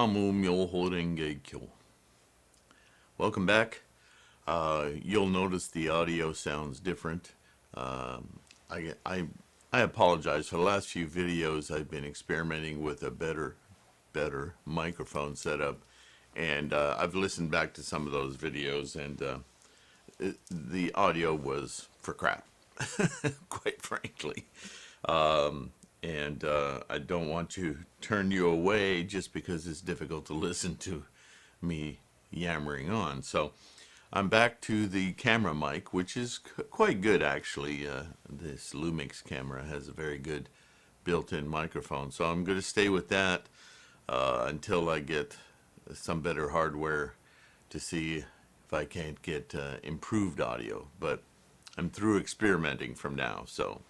Namu Myoho Renge Kyo. Welcome back. You'll notice the audio sounds different. I apologize. For the last few videos, I've been experimenting with a better microphone setup, and I've listened back to some of those videos, and the audio was for crap, quite frankly. And I don't want to turn you away just because it's difficult to listen to me yammering on. So I'm back to the camera mic, which is quite good actually. This Lumix camera has a very good built-in microphone. So I'm going to stay with that until I get some better hardware to see if I can't get improved audio. But I'm through experimenting from now, so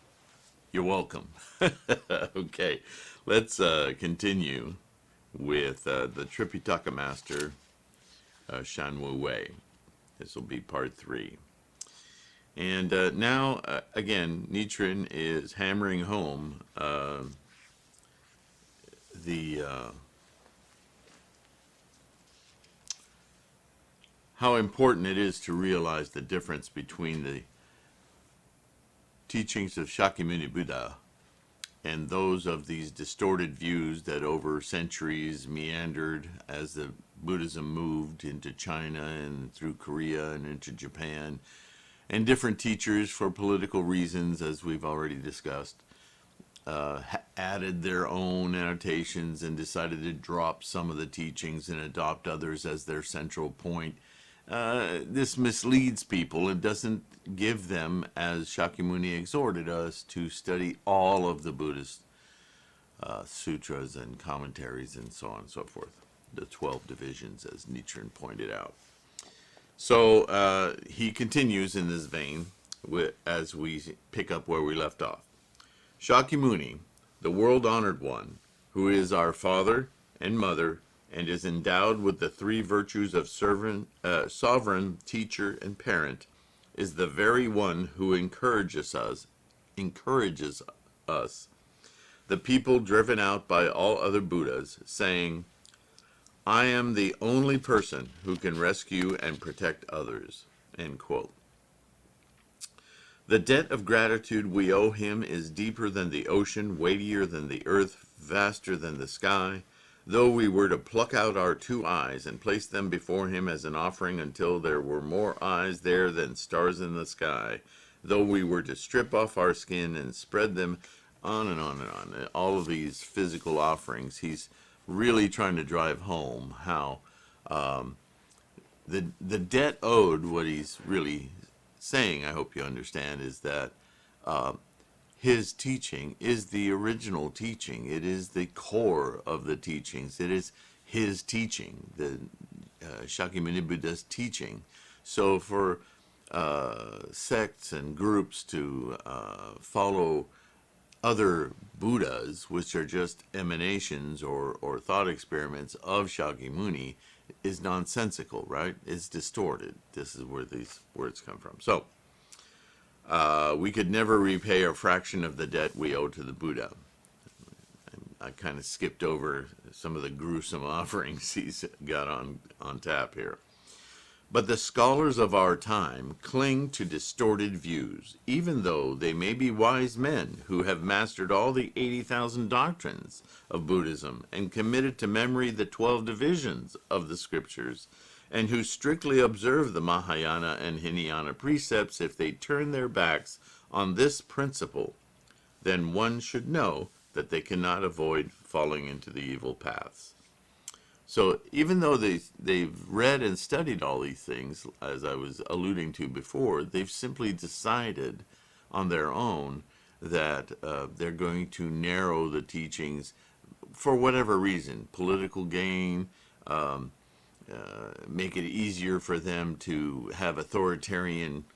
you're welcome. Okay, let's continue with the Tripitaka master, Shan Wei. This will be part 3. And now, again, Nichiren is hammering home how important it is to realize the difference between the teachings of Shakyamuni Buddha and those of these distorted views that over centuries meandered as the Buddhism moved into China and through Korea and into Japan, and different teachers, for political reasons, as we've already discussed, added their own annotations and decided to drop some of the teachings and adopt others as their central point. This misleads people and doesn't give them, as Shakyamuni exhorted us, to study all of the Buddhist sutras and commentaries and so on and so forth. The 12 divisions, as Nichiren pointed out. So he continues in this vein as we pick up where we left off. Shakyamuni, the world-honored one, who is our father and mother, and is endowed with the 3 virtues of sovereign, teacher, and parent, is the very one who encourages us, the people driven out by all other Buddhas, saying, "I am the only person who can rescue and protect others." End quote. The debt of gratitude we owe him is deeper than the ocean, weightier than the earth, vaster than the sky. Though we were to pluck out our 2 eyes and place them before him as an offering until there were more eyes there than stars in the sky, though we were to strip off our skin and spread them on and on and on, all of these physical offerings, he's really trying to drive home how the debt owed, what he's really saying, I hope you understand, is that his teaching is the original teaching. It is the core of the teachings. It is his teaching, the Shakyamuni Buddha's teaching. So for sects and groups to follow other Buddhas, which are just emanations or thought experiments of Shakyamuni, is nonsensical, right? It's distorted. This is where these words come from. So, we could never repay a fraction of the debt we owe to the Buddha. I kind of skipped over some of the gruesome offerings he's got on tap here. But the scholars of our time cling to distorted views, even though they may be wise men who have mastered all the 80,000 doctrines of Buddhism and committed to memory the 12 divisions of the scriptures, and who strictly observe the Mahayana and Hinayana precepts. If they turn their backs on this principle, then one should know that they cannot avoid falling into the evil paths. So even though they've read and studied all these things, as I was alluding to before, they've simply decided on their own that they're going to narrow the teachings for whatever reason, political gain, make it easier for them to have authoritarian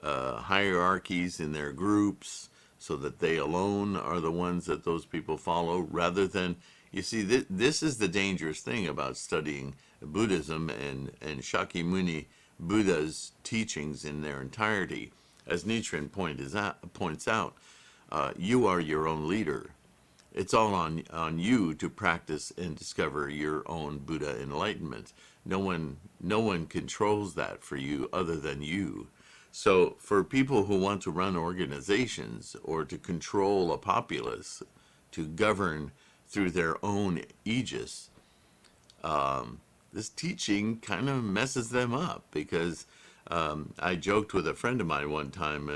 hierarchies in their groups so that they alone are the ones that those people follow, rather than, you see, this is the dangerous thing about studying Buddhism and Shakyamuni Buddha's teachings in their entirety. As Nichiren points out, you are your own leader. It's all on you to practice and discover your own Buddha enlightenment. No one controls that for you other than you. So for people who want to run organizations or to control a populace, to govern through their own aegis, this teaching kind of messes them up because I joked with a friend of mine one time.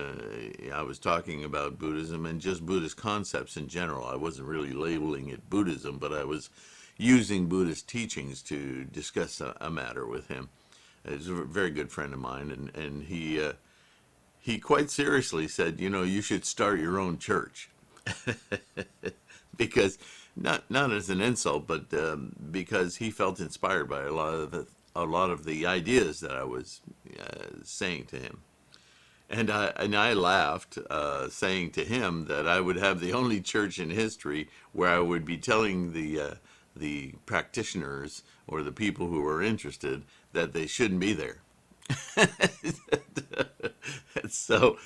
I was talking about Buddhism and just Buddhist concepts in general. I wasn't really labeling it Buddhism, but I was using Buddhist teachings to discuss a matter with him. He's a very good friend of mine, and he quite seriously said, you should start your own church. Because not as an insult, but because he felt inspired by a lot of the ideas that I was saying to him, and I laughed, saying to him that I would have the only church in history where I would be telling the practitioners or the people who are interested that they shouldn't be there. So,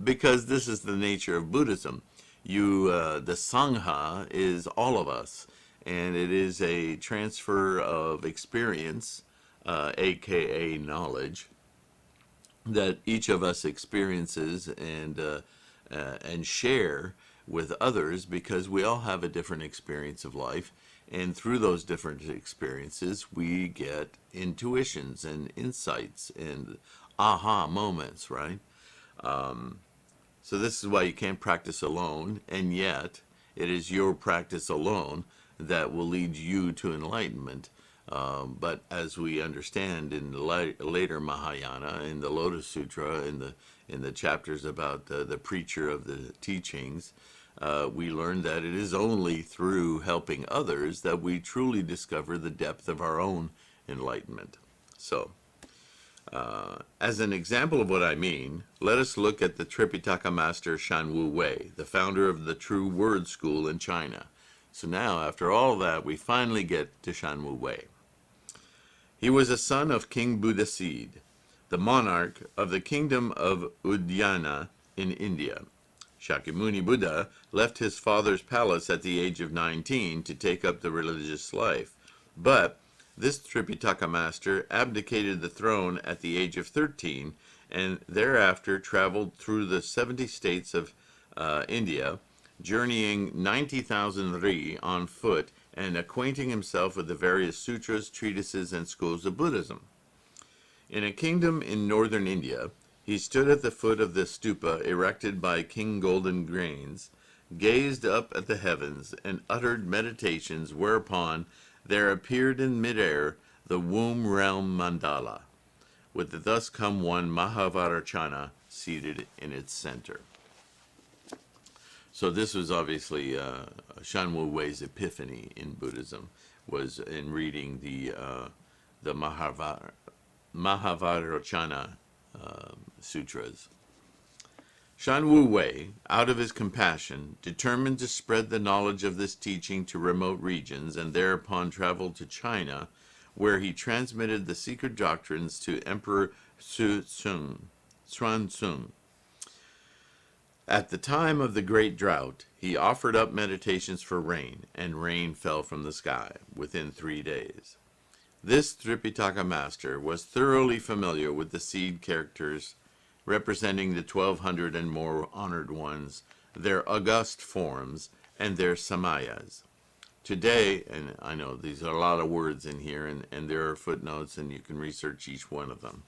because this is the nature of Buddhism. The Sangha is all of us, and it is a transfer of experience, aka knowledge, that each of us experiences and share with others, because we all have a different experience of life, and through those different experiences we get intuitions and insights and aha moments, right? So this is why you can't practice alone, and yet it is your practice alone that will lead you to enlightenment. But as we understand in the later Mahayana, in the Lotus Sutra, in the chapters about the preacher of the teachings, we learn that it is only through helping others that we truly discover the depth of our own enlightenment. So, as an example of what I mean, let us look at the Tripitaka master Shan Wu Wei, the founder of the True Word School in China. So now, after all that, we finally get to Shan Wu Wei. He was a son of King Buddhaseed, the monarch of the kingdom of Udayana in India. Shakyamuni Buddha left his father's palace at the age of 19 to take up the religious life, but this Tripitaka master abdicated the throne at the age of 13 and thereafter traveled through the 70 states of India, journeying 90,000 ri on foot and acquainting himself with the various sutras, treatises, and schools of Buddhism. In a kingdom in northern India, he stood at the foot of the stupa erected by King Golden Grains, gazed up at the heavens, and uttered meditations, whereupon there appeared in midair the womb realm mandala, with the thus come one Mahavarachana seated in its center. So this was obviously Shan Wu Wei's epiphany in Buddhism, was in reading the Mahavarachana sutras. Shan Wu Wei, out of his compassion, determined to spread the knowledge of this teaching to remote regions, and thereupon traveled to China, where he transmitted the secret doctrines to Emperor Xuanzong. At the time of the great drought, he offered up meditations for rain, and rain fell from the sky within 3 days. This Tripitaka master was thoroughly familiar with the seed characters representing the 1,200 and more honored ones, their august forms, and their samayas. Today, and I know these are a lot of words in here, and there are footnotes, and you can research each one of them.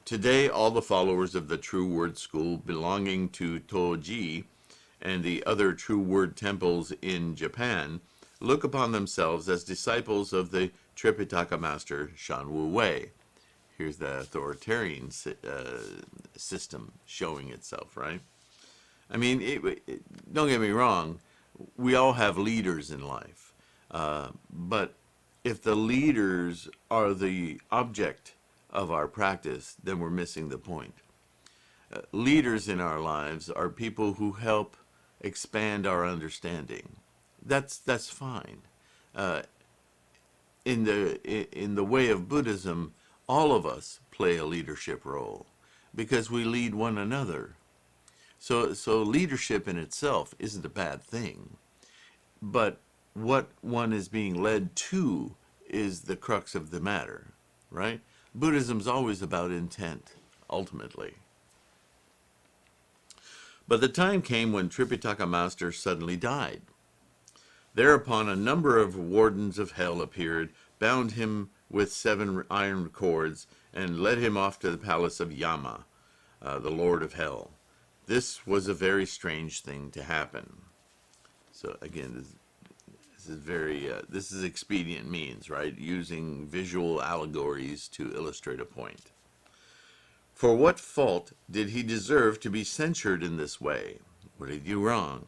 Today, all the followers of the True Word School belonging to Toji and the other True Word temples in Japan look upon themselves as disciples of the Tripitaka master Shan Wu Wei. Here's the authoritarian system showing itself, right? I mean, don't get me wrong, we all have leaders in life. But if the leaders are the object of our practice, then we're missing the point. Leaders in our lives are people who help expand our understanding. That's fine. In the way of Buddhism, all of us play a leadership role because we lead one another. So leadership in itself isn't a bad thing, but what one is being led to is the crux of the matter, right? Buddhism's always about intent, ultimately. But the time came when Tripitaka Master suddenly died. Thereupon a number of wardens of hell appeared, bound him with 7 iron cords, and led him off to the palace of Yama, the Lord of Hell. This was a very strange thing to happen. So again, this is expedient means, right? Using visual allegories to illustrate a point. For what fault did he deserve to be censured in this way? What did he do wrong?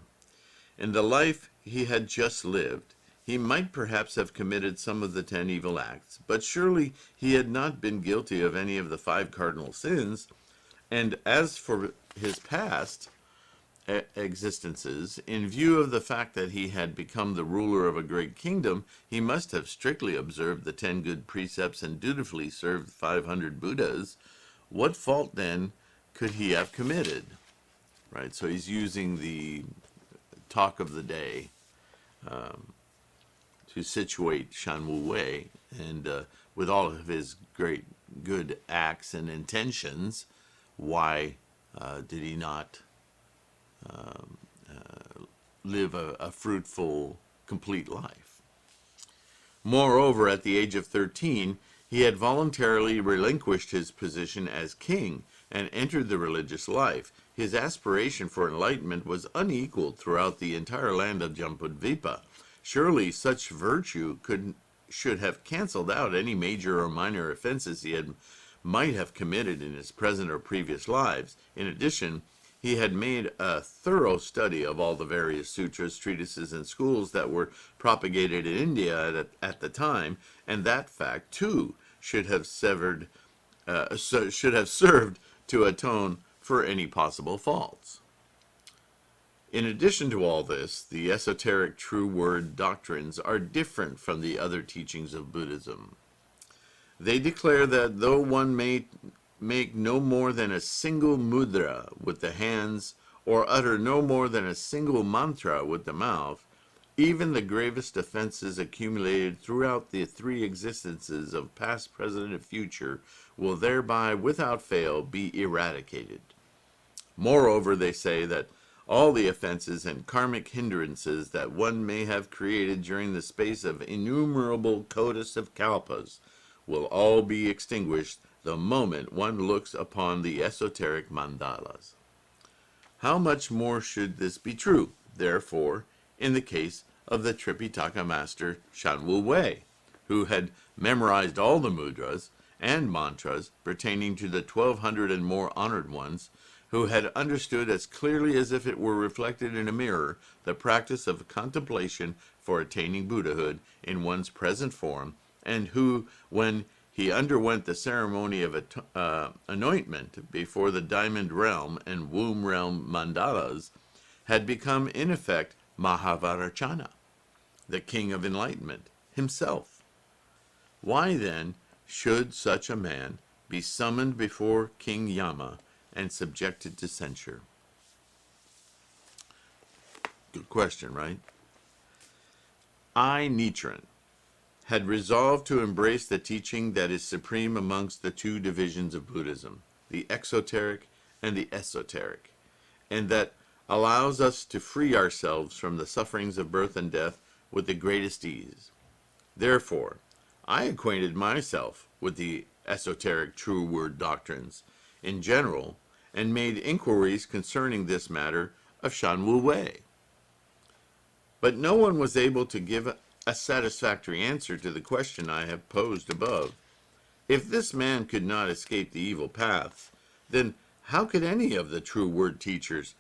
In the life he had just lived, he might perhaps have committed some of the 10 evil acts, but surely he had not been guilty of any of the 5 cardinal sins. And as for his past existences, in view of the fact that he had become the ruler of a great kingdom, he must have strictly observed the 10 good precepts and dutifully served 500 Buddhas. What fault then could he have committed? Right, so he's using the talk of the day to situate Shan Wu Wei, and with all of his great good acts and intentions, why did he not live a fruitful, complete life? Moreover, at the age of 13, he had voluntarily relinquished his position as king and entered the religious life. His aspiration for enlightenment was unequaled throughout the entire land of Jambudvipa. Surely such virtue should have canceled out any major or minor offenses he might have committed in his present or previous lives. In addition, he had made a thorough study of all the various sutras, treatises, and schools that were propagated in India at the time, and that fact, too, should have served to atone for any possible faults. In addition to all this, the esoteric true word doctrines are different from the other teachings of Buddhism. They declare that though one may make no more than a single mudra with the hands, or utter no more than a single mantra with the mouth, even the gravest offenses accumulated throughout the 3 existences of past, present, and future will thereby, without fail, be eradicated. Moreover, they say that all the offenses and karmic hindrances that one may have created during the space of innumerable kodas of kalpas will all be extinguished the moment one looks upon the esoteric mandalas. How much more should this be true, therefore, in the case of the Tripitaka master Shan Wu Wei, who had memorized all the mudras and mantras pertaining to the 1,200 and more honored ones, who had understood as clearly as if it were reflected in a mirror the practice of contemplation for attaining Buddhahood in one's present form, and who, when he underwent the ceremony of anointment before the diamond realm and womb realm mandalas, had become in effect Mahavarachana, the king of enlightenment himself. Why then should such a man be summoned before King Yama and subjected to censure? Good question, right? I, Nichiren, had resolved to embrace the teaching that is supreme amongst the 2 divisions of Buddhism, the exoteric and the esoteric, and that allows us to free ourselves from the sufferings of birth and death with the greatest ease. Therefore, I acquainted myself with the esoteric true word doctrines in general, and made inquiries concerning this matter of Shan Wu Wei. But no one was able to give a satisfactory answer to the question I have posed above. If this man could not escape the evil paths, then how could any of the true word teachers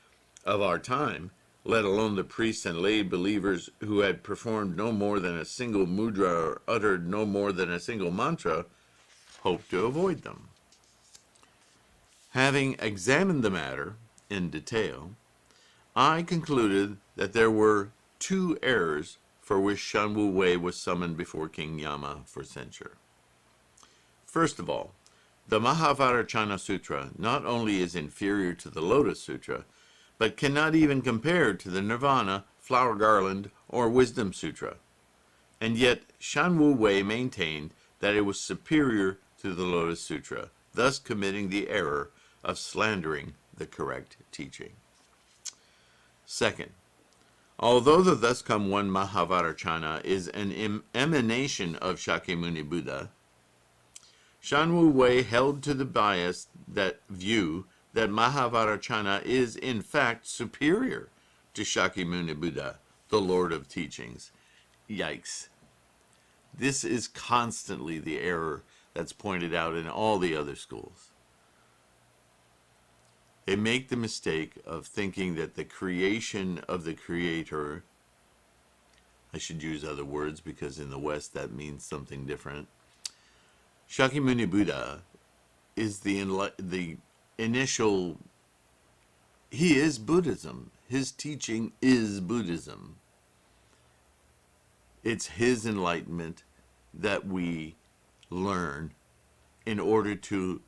of our time, let alone the priests and lay believers who had performed no more than a single mudra or uttered no more than a single mantra, hope to avoid them? Having examined the matter in detail, I concluded that there were 2 errors for which Shan Wu Wei was summoned before King Yama for censure. First of all, the Mahavarachana Sutra not only is inferior to the Lotus Sutra, but cannot even compare to the Nirvana, Flower Garland, or Wisdom Sutra. And yet, Shan Wu Wei maintained that it was superior to the Lotus Sutra, thus committing the error of slandering the correct teaching. Second, although the Thus Come One Mahavarachana is an emanation of Shakyamuni Buddha, Shan Wu Wei held to the bias that view that Mahavarachana is in fact superior to Shakyamuni Buddha, the Lord of Teachings. Yikes. This is constantly the error that's pointed out in all the other schools. They make the mistake of thinking that the creation of the Creator, I should use other words because in the West that means something different. Shakyamuni Buddha is the initial, he is Buddhism. His teaching is Buddhism. It's his enlightenment that we learn in order to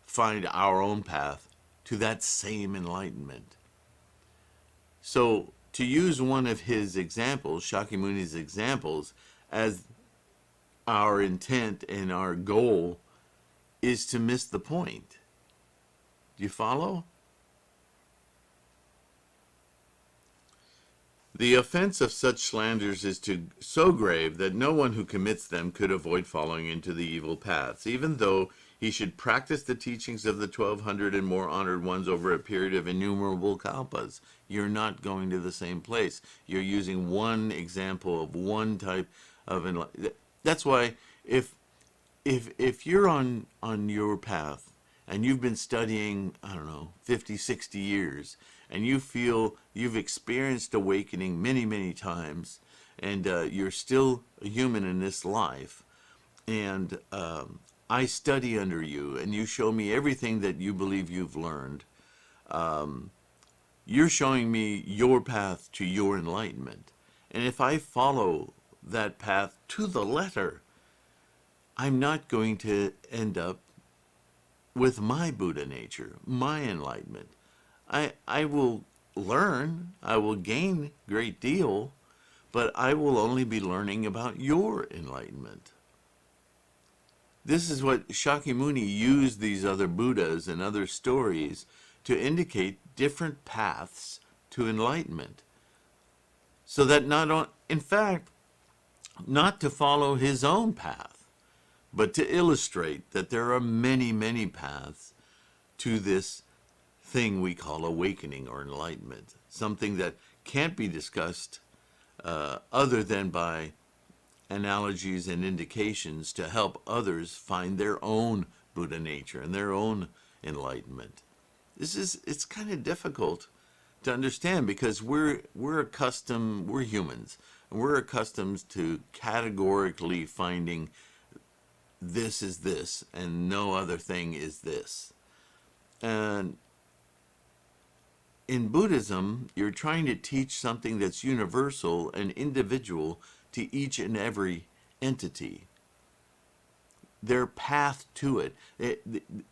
find our own path to that same enlightenment. So to use one of his examples, Shakyamuni's examples, as our intent and our goal is to miss the point. Do you follow? The offense of such slanders is so grave that no one who commits them could avoid falling into the evil paths, even though he should practice the teachings of the 1,200 and more honored ones over a period of innumerable kalpas. You're not going to the same place. You're using one example of one type of enlightenment. That's why if you're on your path and you've been studying, 50, 60 years, and you feel you've experienced awakening many, many times, and you're still a human in this life, and I study under you, and you show me everything that you believe you've learned, you're showing me your path to your enlightenment. And if I follow that path to the letter, I'm not going to end up with my Buddha nature, my enlightenment. I will learn, I will gain a great deal, but I will only be learning about your enlightenment. This is what Shakyamuni used these other Buddhas and other stories to indicate different paths to enlightenment. So that in fact, not to follow his own path, but to illustrate that there are many, many paths to this thing we call awakening or enlightenment, something that can't be discussed other than by analogies and indications to help others find their own Buddha nature and their own enlightenment. It's kind of difficult to understand because we're humans, and we're accustomed to categorically finding this is this and no other thing is this. And in Buddhism, you're trying to teach something that's universal and individual to each and every entity. Their path to it,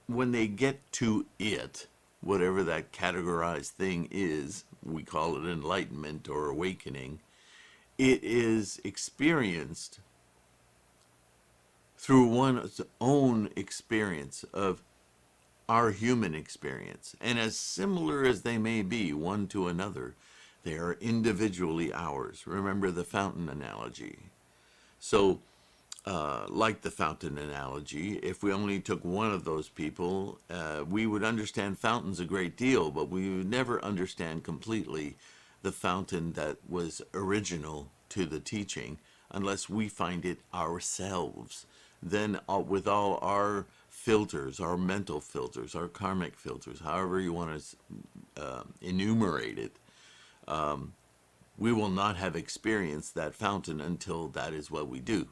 when they get to it, whatever that categorized thing is, we call it enlightenment or awakening, it is experienced through one's own experience of our human experience. And as similar as they may be one to another, they are individually ours. Remember the fountain analogy. So, like the fountain analogy, if we only took one of those people, we would understand fountains a great deal, but we would never understand completely the fountain that was original to the teaching unless we find it ourselves. Then with all our filters, our mental filters, our karmic filters, however you want to enumerate it, we will not have experienced that fountain until that is what we do.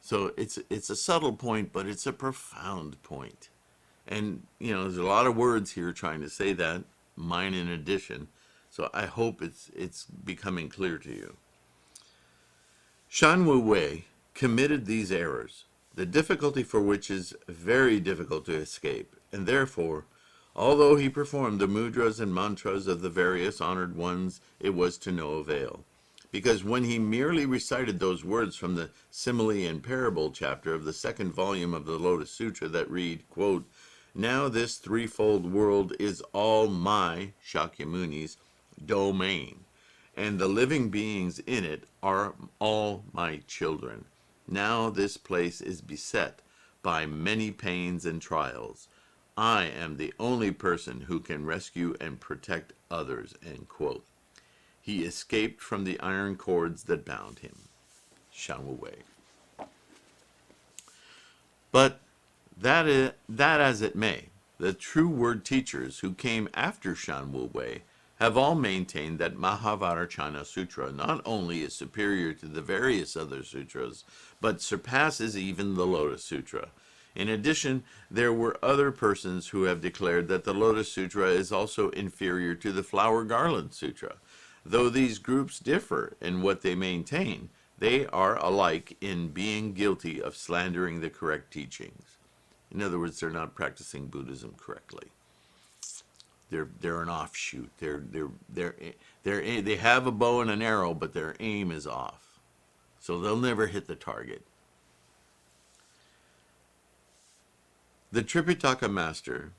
So it's a subtle point, but it's a profound point. And, there's a lot of words here trying to say that, mine in addition. So I hope it's becoming clear to you. Shan Wu Wei committed these errors, the difficulty for which is very difficult to escape, and therefore Although he performed the mudras and mantras of the various honored ones, it was to no avail. Because when he merely recited those words from the simile and parable chapter of the second volume of the Lotus Sutra that read, quote, "Now this threefold world is all my, Shakyamuni's, domain, and the living beings in it are all my children. Now this place is beset by many pains and trials. I am the only person who can rescue and protect others," end quote. He escaped from the iron cords that bound him. Shan Wu Wei. But that as it may, the true word teachers who came after Shan Wu Wei have all maintained that Mahavajrayana Sutra not only is superior to the various other sutras, but surpasses even the Lotus Sutra. In addition, there were other persons who have declared that the Lotus Sutra is also inferior to the Flower Garland Sutra. Though these groups differ in what they maintain, they are alike in being guilty of slandering the correct teachings. In other words, they're not practicing Buddhism correctly. They're an offshoot. They have a bow and an arrow, but their aim is off, so they'll never hit the target. The Tripitaka master,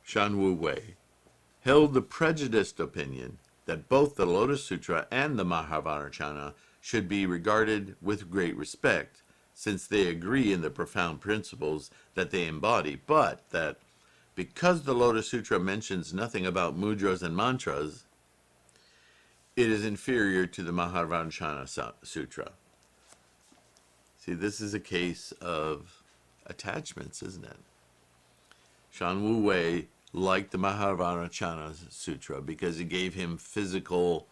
Shan Wu Wei, held the prejudiced opinion that both the Lotus Sutra and the Mahavajrayana should be regarded with great respect, since they agree in the profound principles that they embody, but that because the Lotus Sutra mentions nothing about mudras and mantras, it is inferior to the Mahavajrayana Sutra. See, this is a case of attachments, isn't it? Shan Wu Wei liked the Mahavajrayana Sutra because it gave him physical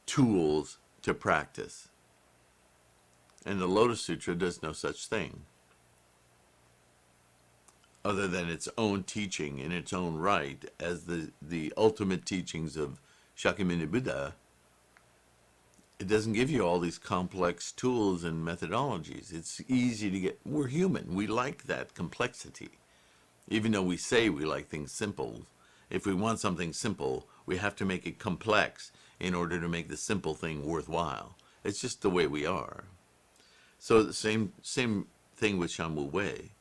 tools to practice. And the Lotus Sutra does no such thing, other than its own teaching in its own right as the ultimate teachings of Shakyamuni Buddha. It doesn't give you all these complex tools and methodologies. It's easy to get. We're human. We like that complexity. Even though we say we like things simple, if we want something simple, we have to make it complex in order to make the simple thing worthwhile. It's just the way we are. So the same thing with Shan Wu Wei.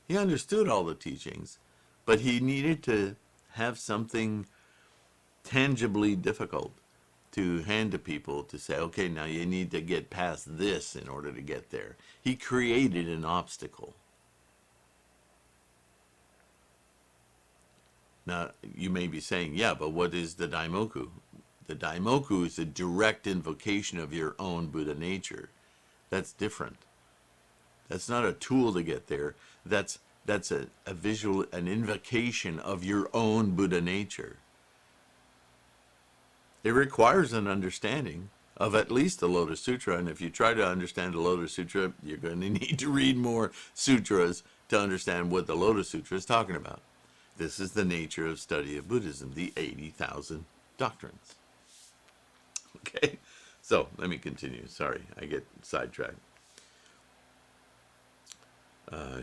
He understood all the teachings, but he needed to have something tangibly difficult to hand to people to say, okay, now you need to get past this in order to get there. He created an obstacle. Now, you may be saying, yeah, but what is the Daimoku? The Daimoku is a direct invocation of your own Buddha nature. That's different. That's not a tool to get there. That's a visual, an invocation of your own Buddha nature. It requires an understanding of at least the Lotus Sutra, and if you try to understand the Lotus Sutra, you're going to need to read more sutras to understand what the Lotus Sutra is talking about. This is the nature of study of Buddhism, the 80,000 doctrines. Okay, so let me continue. Sorry, I get sidetracked.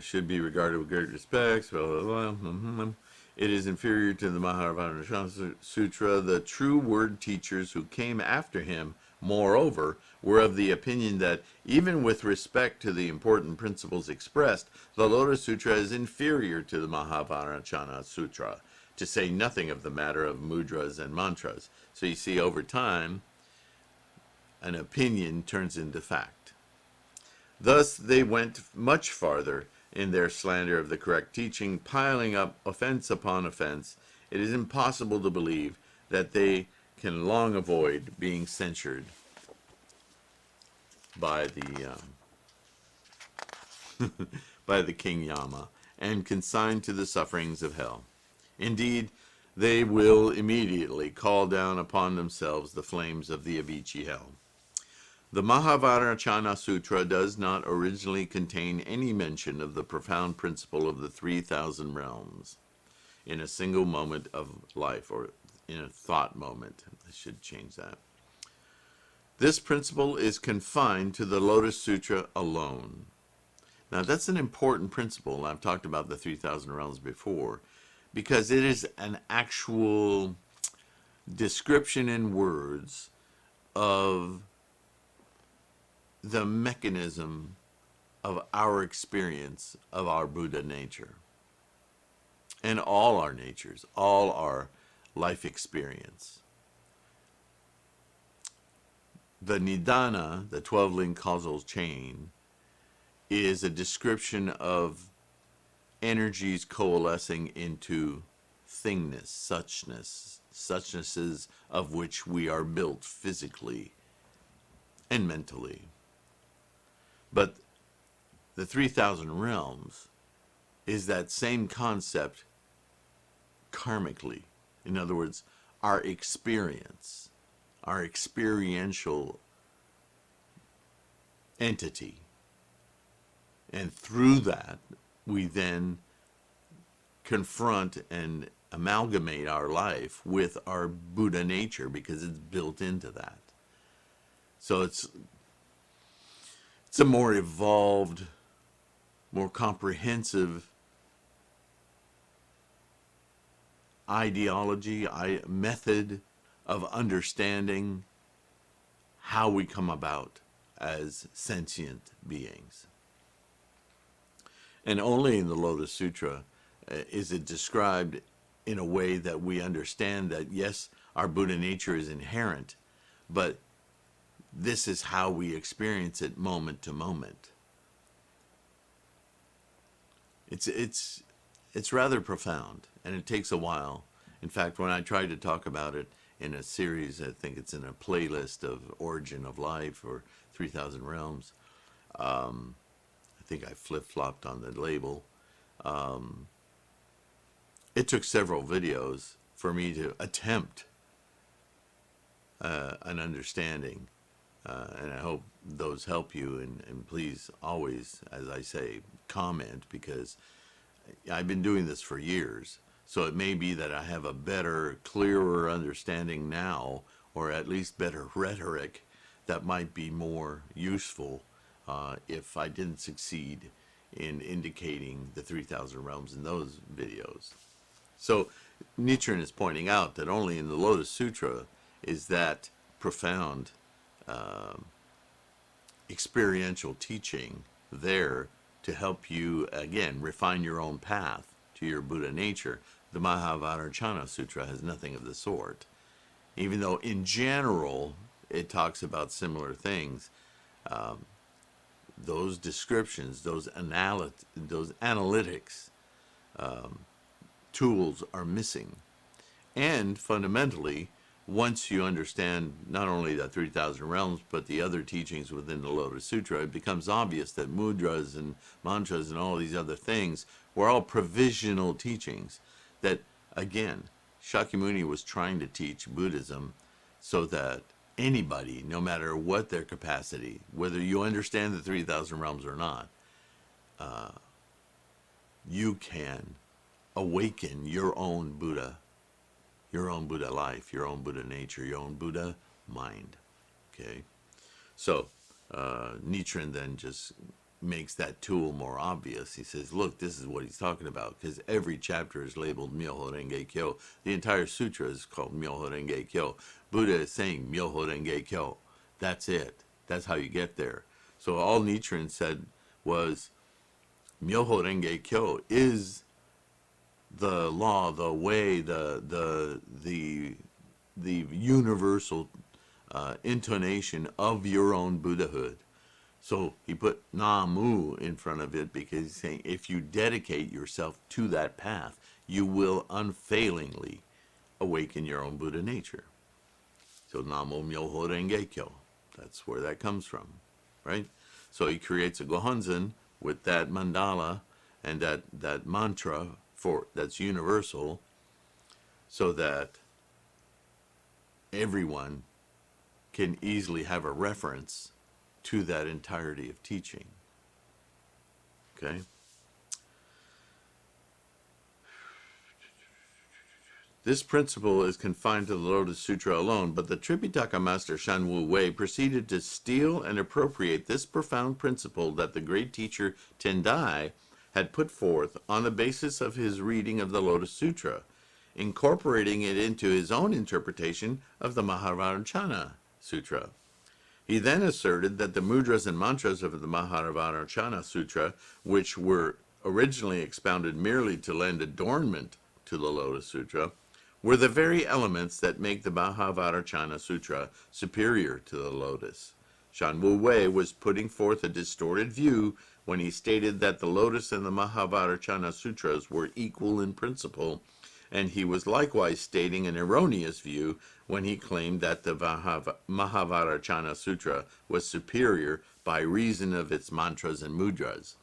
Should be regarded with great respect. Blah, blah, blah. It is inferior to the Mahavajrayana Sutra. The true word teachers who came after him, moreover, were of the opinion that even with respect to the important principles expressed, the Lotus Sutra is inferior to the Mahavajrayana Sutra, to say nothing of the matter of mudras and mantras. So you see, over time, an opinion turns into fact. Thus, they went much farther in their slander of the correct teaching, piling up offense upon offense. It is impossible to believe that they can long avoid being censured by the by the King Yama and consigned to the sufferings of hell. Indeed, they will immediately call down upon themselves the flames of the Avicii hell. The Mahavajrayana Sutra does not originally contain any mention of the profound principle of the 3,000 realms in a single moment of life, or in a thought moment. I should change that. This principle is confined to the Lotus Sutra alone. Now, that's an important principle, and I've talked about the 3,000 realms before, because it is an actual description in words of the mechanism of our experience of our Buddha nature and all our natures, all our life experience. The Nidana, the 12-link causal chain, is a description of energies coalescing into thingness, suchnesses of which we are built physically and mentally. But the 3,000 realms is that same concept karmically. In other words, our experience, our experiential entity. And through that, we then confront and amalgamate our life with our Buddha nature because it's built into that. So it's a more evolved, more comprehensive ideology, method of understanding how we come about as sentient beings. And only in the Lotus Sutra is it described in a way that we understand that, yes, our Buddha nature is inherent, but this is how we experience it moment to moment. It's rather profound, and it takes a while. In fact, when I tried to talk about it in a series, I think it's in a playlist of Origin of Life or 3,000 Realms, I think I flip-flopped on the label. It took several videos for me to attempt an understanding, and I hope those help you, and please always, as I say, comment, because I've been doing this for years, so it may be that I have a better, clearer understanding now, or at least better rhetoric that might be more useful if I didn't succeed in indicating the 3,000 realms in those videos. So Nichiren is pointing out that only in the Lotus Sutra is that profound experiential teaching there to help you, again, refine your own path to your Buddha nature. The Mahavajrayana Sutra has nothing of the sort. Even though in general it talks about similar things, those descriptions, those analytics tools are missing. And fundamentally, once you understand not only the 3,000 realms, but the other teachings within the Lotus Sutra, it becomes obvious that mudras and mantras and all these other things were all provisional teachings that, again, Shakyamuni was trying to teach Buddhism so that anybody, no matter what their capacity, whether you understand the 3,000 realms or not, you can awaken your own Buddha life, your own Buddha nature, your own Buddha mind. Okay? So, Nichiren then just makes that tool more obvious. He says, look, this is what he's talking about, because every chapter is labeled Myoho Renge Kyo. The entire sutra is called Myoho Renge Kyo. Buddha is saying Myoho Renge Kyo. That's it. That's how you get there. So all Nichiren said was, Myoho Renge Kyo is the law, the way, the universal intonation of your own Buddhahood. So he put Namu in front of it because he's saying if you dedicate yourself to that path, you will unfailingly awaken your own Buddha nature. So Namo Myoho Renge Kyo. That's where that comes from, right? So he creates a Gohonzon with that mandala and that mantra that's universal, so that everyone can easily have a reference to that entirety of teaching. Okay? This principle is confined to the Lotus Sutra alone, but the Tripitaka master Shan Wei proceeded to steal and appropriate this profound principle that the great teacher Tendai had put forth on the basis of his reading of the Lotus Sutra, incorporating it into his own interpretation of the Mahavajracana Sutra. He then asserted that the mudras and mantras of the Mahavajracana Sutra, which were originally expounded merely to lend adornment to the Lotus Sutra, were the very elements that make the Mahavajracana Sutra superior to the Lotus. Shan Wei was putting forth a distorted view when he stated that the Lotus and the Mahavajracana Sutras were equal in principle, and he was likewise stating an erroneous view when he claimed that the Mahavajracana Sutra was superior by reason of its mantras and mudras,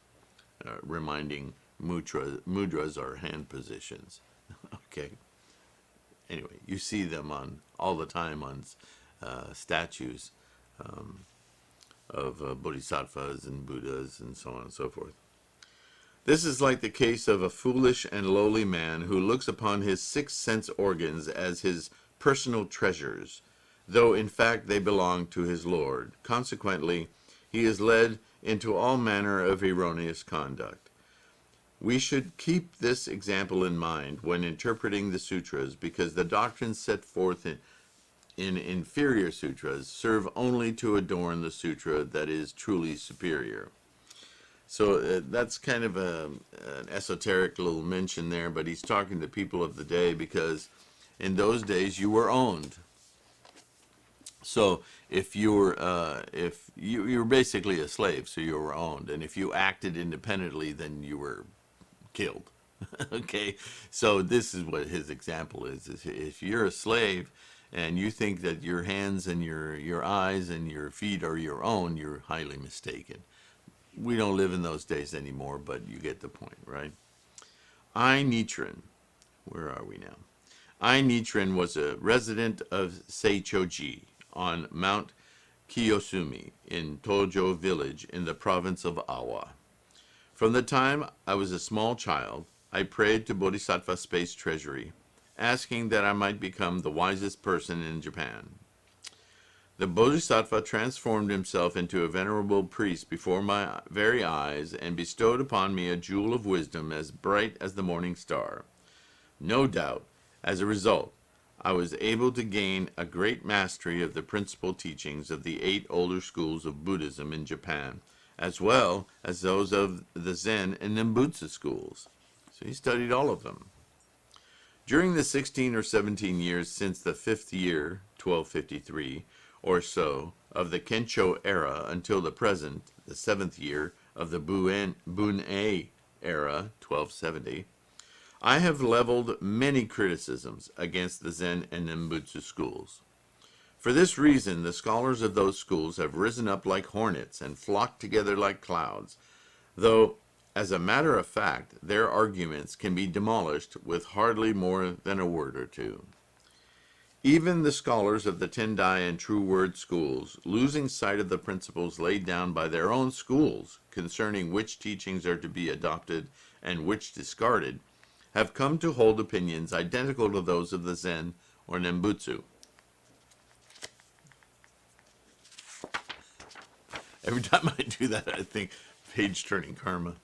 reminding mudras are hand positions. Okay. Anyway, you see them all the time on statues of bodhisattvas and Buddhas and so on and so forth. This is like the case of a foolish and lowly man who looks upon his 6 sense organs as his personal treasures, though in fact they belong to his Lord. Consequently, he is led into all manner of erroneous conduct. We should keep this example in mind when interpreting the sutras, because the doctrines set forth in inferior sutras serve only to adorn the sutra that is truly superior. So that's kind of an esoteric little mention there, but he's talking to people of the day, because in those days you were owned. So if you were basically a slave, so you were owned, and if you acted independently, then you were killed. Okay, so this is what his example is if you're a slave and you think that your hands and your eyes and your feet are your own, you're highly mistaken. We don't live in those days anymore, but you get the point, right? Nichiren, where are we now? Nichiren was a resident of Seichoji on Mount Kiyosumi in Tojo village in the province of Awa. From the time I was a small child, I prayed to Bodhisattva Space Treasury, asking that I might become the wisest person in Japan. The Bodhisattva transformed himself into a venerable priest before my very eyes and bestowed upon me a jewel of wisdom as bright as the morning star. No doubt, as a result, I was able to gain a great mastery of the principal teachings of the 8 older schools of Buddhism in Japan, as well as those of the Zen and Nembutsu schools. So he studied all of them. During the 16 or 17 years since the 5th year, 1253, or so, of the Kensho era until the present, the 7th year of the Bunei era, 1270, I have leveled many criticisms against the Zen and Nembutsu schools. For this reason, the scholars of those schools have risen up like hornets and flocked together like clouds, though, as a matter of fact, their arguments can be demolished with hardly more than a word or two. Even the scholars of the Tendai and True Word schools, losing sight of the principles laid down by their own schools concerning which teachings are to be adopted and which discarded, have come to hold opinions identical to those of the Zen or Nembutsu. Every time I do that, I think page-turning karma.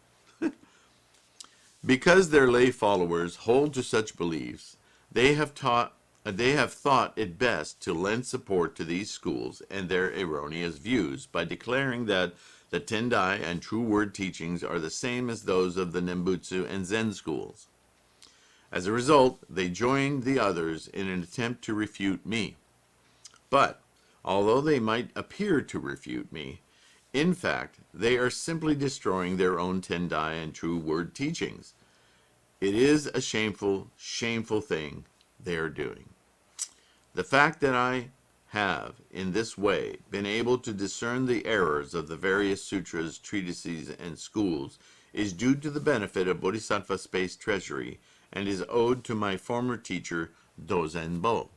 Because their lay followers hold to such beliefs, they have thought it best to lend support to these schools and their erroneous views by declaring that the Tendai and True Word teachings are the same as those of the Nembutsu and Zen schools. As a result, they joined the others in an attempt to refute me. But, although they might appear to refute me, in fact, they are simply destroying their own Tendai and True Word teachings. It is a shameful, shameful thing they are doing. The fact that I have, in this way, been able to discern the errors of the various sutras, treatises, and schools is due to the benefit of Bodhisattva Space Treasury and is owed to my former teacher, Dozenbo.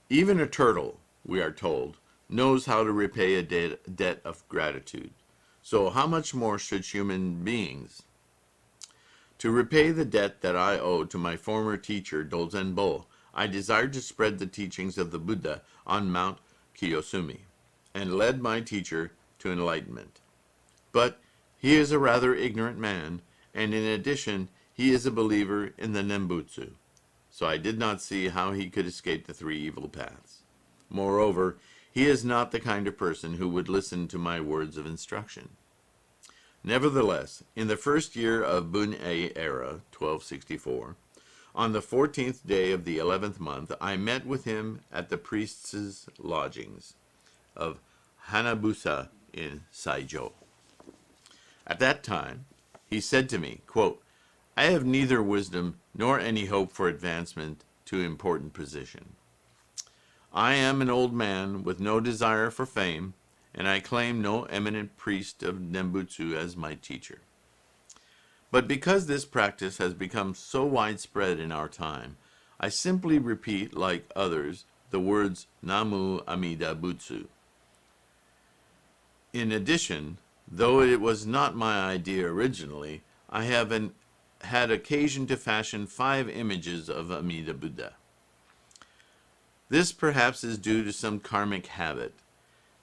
Even a turtle, we are told, knows how to repay a debt of gratitude. So how much more should human beings? To repay the debt that I owe to my former teacher, Dozenbo, I desired to spread the teachings of the Buddha on Mount Kiyosumi, and led my teacher to enlightenment. But he is a rather ignorant man, and in addition, he is a believer in the Nembutsu, so I did not see how he could escape the three evil paths. Moreover, he is not the kind of person who would listen to my words of instruction. Nevertheless, in the first year of Bun-ei era, 1264, on the 14th day of the 11th month, I met with him at the priest's lodgings of Hanabusa in Saijo. At that time, he said to me, quote, I have neither wisdom nor any hope for advancement to important position. I am an old man with no desire for fame, and I claim no eminent priest of Nembutsu as my teacher. But because this practice has become so widespread in our time, I simply repeat, like others, the words Namu Amida Butsu. In addition, though it was not my idea originally, I have had occasion to fashion 5 images of Amida Buddha. This perhaps is due to some karmic habit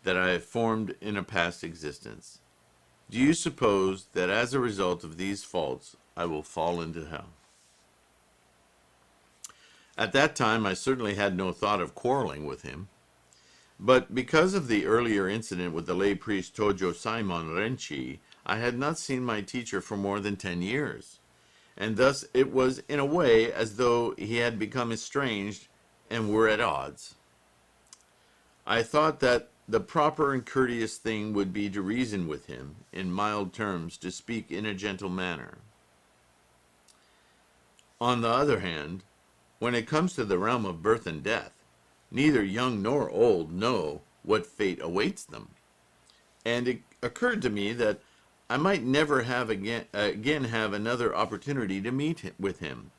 that I have formed in a past existence. Do you suppose that as a result of these faults, I will fall into hell? At that time, I certainly had no thought of quarreling with him. But because of the earlier incident with the lay priest Tojo Saimon Renchi, I had not seen my teacher for more than 10 years. And thus it was in a way as though he had become estranged and were at odds. I thought that the proper and courteous thing would be to reason with him in mild terms, to speak in a gentle manner. On the other hand, when it comes to the realm of birth and death, neither young nor old know what fate awaits them. And it occurred to me that I might never have again have another opportunity to meet with him.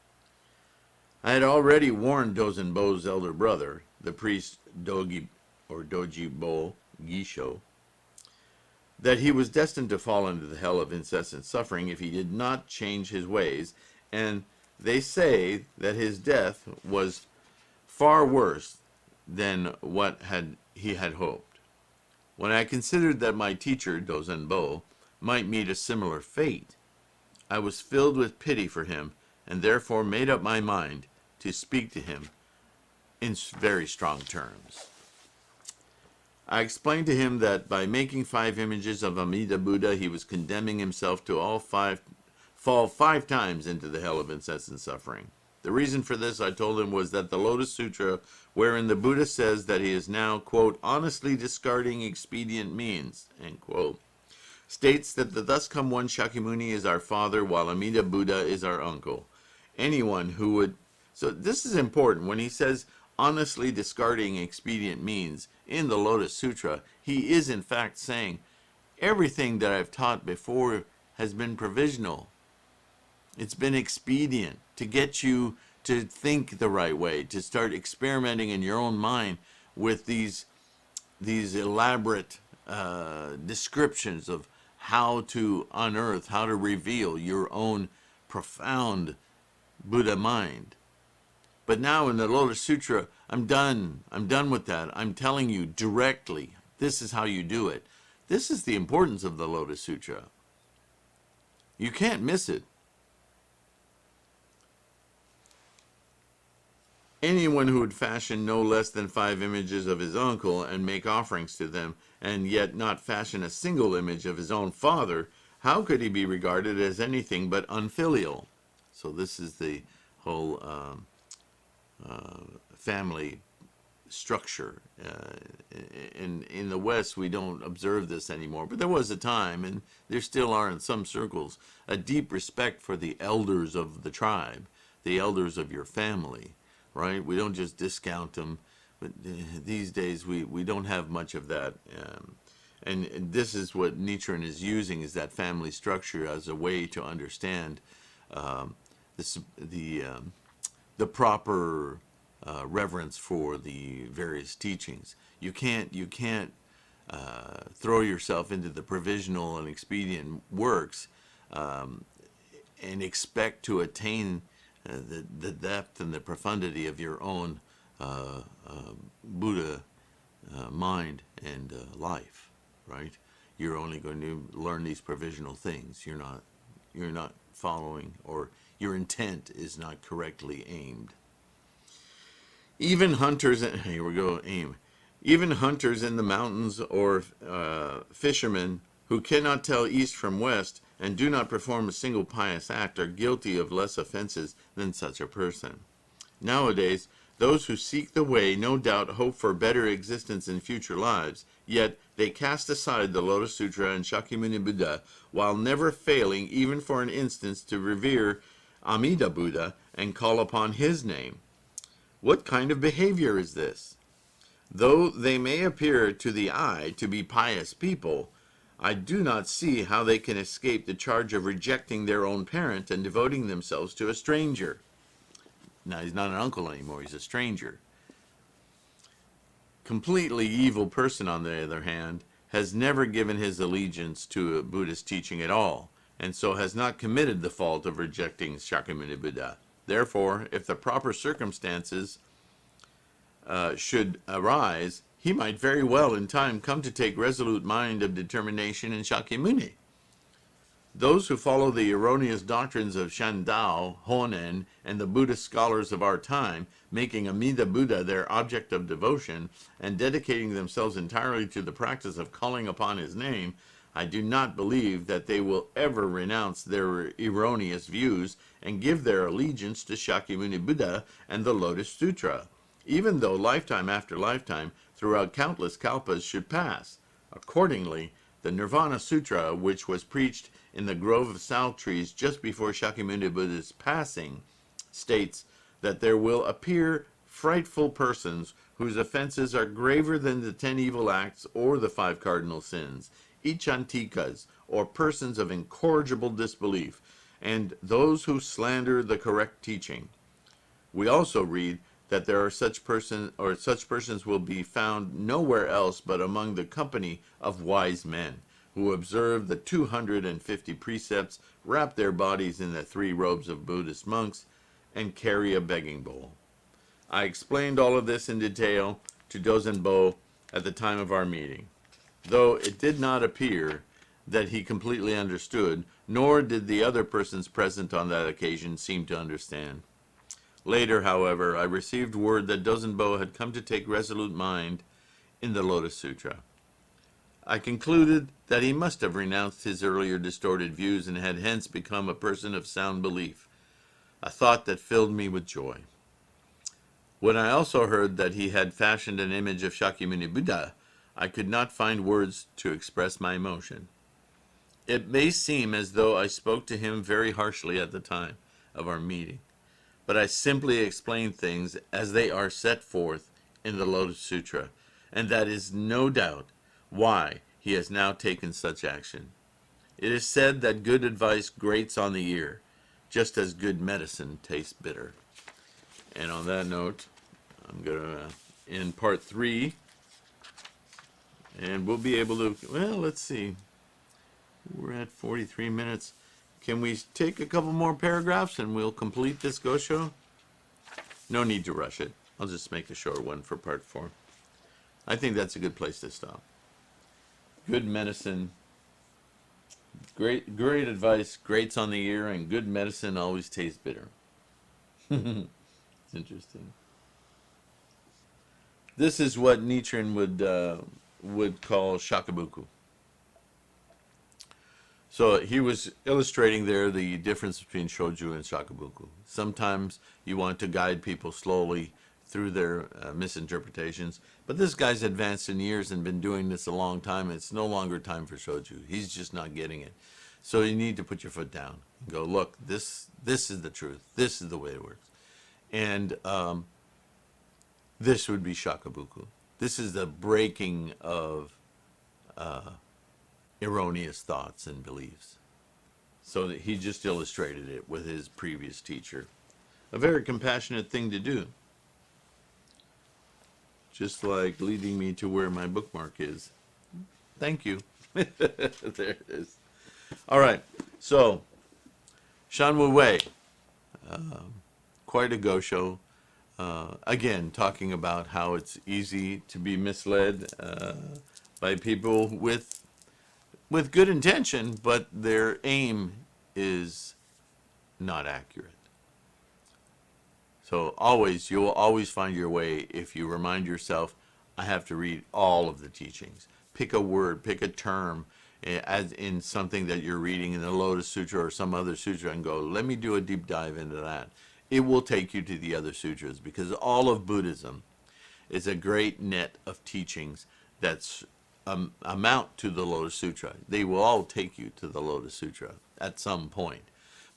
I had already warned Dozenbo's elder brother, the priest Dojibo Gisho, that he was destined to fall into the hell of incessant suffering if he did not change his ways, and they say that his death was far worse than what he had hoped. When I considered that my teacher, Dozenbo, might meet a similar fate, I was filled with pity for him, and therefore made up my mind to speak to him in very strong terms. I explained to him that by making 5 images of Amida Buddha, he was condemning himself to fall 5 times into the hell of incessant suffering. The reason for this, I told him, was that the Lotus Sutra, wherein the Buddha says that he is now, quote, honestly discarding expedient means, end quote, states that the thus come one Shakyamuni is our father, while Amida Buddha is our uncle. Anyone who would... So this is important. When he says honestly discarding expedient means, in the Lotus Sutra, he is in fact saying, everything that I've taught before has been provisional. It's been expedient to get you to think the right way, to start experimenting in your own mind with these elaborate descriptions of how to unearth, how to reveal your own profound Buddha mind. But now in the Lotus Sutra, I'm done with that. I'm telling you directly, this is how you do it. This is the importance of the Lotus Sutra. You can't miss it. Anyone who would fashion no less than 5 images of his uncle and make offerings to them, and yet not fashion a single image of his own father, how could he be regarded as anything but unfilial? So this is the whole family structure. In the West, we don't observe this anymore, but there was a time, and there still are in some circles, a deep respect for the elders of the tribe, the elders of your family, right? We don't just discount them, but these days we don't have much of that. And this is what Nichiren is using, is that family structure as a way to understand the proper reverence for the various teachings. You can't throw yourself into the provisional and expedient works and expect to attain the depth and the profundity of your own Buddha mind and life, right? You're only going to learn these provisional things. You're not following, or your intent is not correctly aimed. Even hunters, here we go, aim. Even hunters in the mountains or fishermen who cannot tell east from west and do not perform a single pious act are guilty of less offenses than such a person. Nowadays, those who seek the way no doubt hope for better existence in future lives, yet they cast aside the Lotus Sutra and Shakyamuni Buddha while never failing even for an instant to revere Amida Buddha and call upon his name. What kind of behavior is this? Though they may appear to the eye to be pious people, I do not see how they can escape the charge of rejecting their own parent and devoting themselves to a stranger. Now, he's not an uncle anymore, he's a stranger. Completely evil person, on the other hand, has never given his allegiance to a Buddhist teaching at all, and so has not committed the fault of rejecting Shakyamuni Buddha. Therefore, if the proper circumstances should arise, he might very well in time come to take resolute mind of determination in Shakyamuni. Those who follow the erroneous doctrines of Shandao, Honen, and the Buddhist scholars of our time, making Amida Buddha their object of devotion and dedicating themselves entirely to the practice of calling upon his name, I do not believe that they will ever renounce their erroneous views and give their allegiance to Shakyamuni Buddha and the Lotus Sutra, even though lifetime after lifetime throughout countless kalpas should pass. Accordingly, the Nirvana Sutra, which was preached in the grove of sal trees just before Shakyamuni Buddha's passing, states that there will appear frightful persons whose offenses are graver than the 10 evil acts or the 5 cardinal sins, ichantikas, or persons of incorrigible disbelief, and those who slander the correct teaching. We also read that there are such persons will be found nowhere else but among the company of wise men, who observe the 250 precepts, wrap their bodies in the 3 robes of Buddhist monks, and carry a begging bowl. I explained all of this in detail to Dozenbo at the time of our meeting, though it did not appear that he completely understood, nor did the other persons present on that occasion seem to understand. Later, however, I received word that Dozenbo had come to take resolute mind in the Lotus Sutra. I concluded that he must have renounced his earlier distorted views and had hence become a person of sound belief, a thought that filled me with joy. When I also heard that he had fashioned an image of Shakyamuni Buddha, I could not find words to express my emotion. It may seem as though I spoke to him very harshly at the time of our meeting, but I simply explained things as they are set forth in the Lotus Sutra, and that is no doubt why he has now taken such action. It is said that good advice grates on the ear, just as good medicine tastes bitter. And on that note, I'm going to end part 3, and we'll be able to, well, let's see. We're at 43 minutes. Can we take a couple more paragraphs and we'll complete this Gosho? No need to rush it. I'll just make a short one for part 4. I think that's a good place to stop. Good medicine, great advice, grates on the ear, and good medicine always tastes bitter. It's interesting. This is what Nichiren would call shakabuku. So he was illustrating there the difference between shoju and shakabuku. Sometimes you want to guide people slowly through their misinterpretations, but this guy's advanced in years and been doing this a long time. It's no longer time for shoju. He's just not getting it. So you need to put your foot down and go, look, this is the truth. This is the way it works. And this would be shakabuku. This is the breaking of erroneous thoughts and beliefs. So that he just illustrated it with his previous teacher. A very compassionate thing to do. Just like leading me to where my bookmark is. Thank you. There it is. All right. So, Shan Wei, quite a Gosho. Again, talking about how it's easy to be misled by people with good intention, but their aim is not accurate. So always, you will always find your way if you remind yourself, I have to read all of the teachings. Pick a word, pick a term, as in something that you're reading in the Lotus Sutra or some other sutra, and go, let me do a deep dive into that. It will take you to the other sutras, because all of Buddhism is a great net of teachings that's amount to the Lotus Sutra. They will all take you to the Lotus Sutra at some point.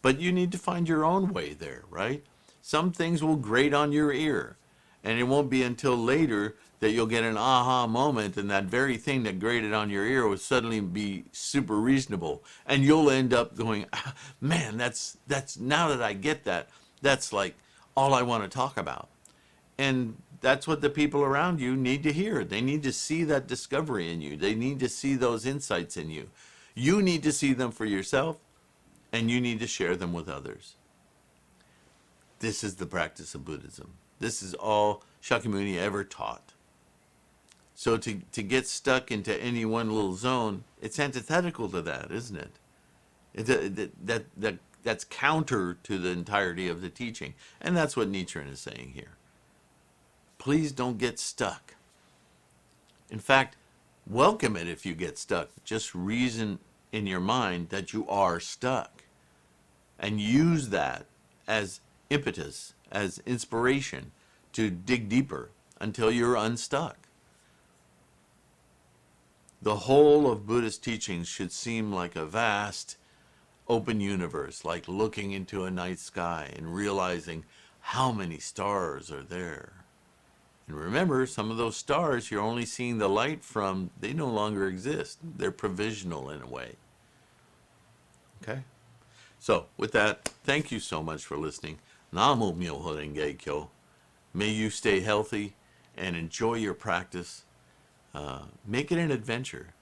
But you need to find your own way there, right? Some things will grate on your ear, and it won't be until later that you'll get an aha moment, and that very thing that grated on your ear will suddenly be super reasonable, and you'll end up going, ah, man, that's now that I get that, that's like all I want to talk about. And that's what the people around you need to hear. They need to see that discovery in you. They need to see those insights in you. You need to see them for yourself, and you need to share them with others. This is the practice of Buddhism. This is all Shakyamuni ever taught. So to get stuck into any one little zone, it's antithetical to that, isn't it? That's counter to the entirety of the teaching. And that's what Nichiren is saying here. Please don't get stuck. In fact, welcome it if you get stuck. Just reason in your mind that you are stuck. And use that as impetus, as inspiration to dig deeper until you're unstuck. The whole of Buddhist teachings should seem like a vast open universe, like looking into a night sky and realizing how many stars are there. And remember, some of those stars you're only seeing the light from, they no longer exist. They're provisional in a way. Okay? So, with that, thank you so much for listening. Namo Myoho Renge Kyo. May you stay healthy and enjoy your practice. Make it an adventure.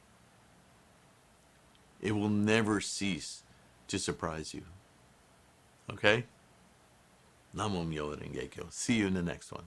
It will never cease to surprise you. Okay? Namo Myoho Renge Kyo. See you in the next one.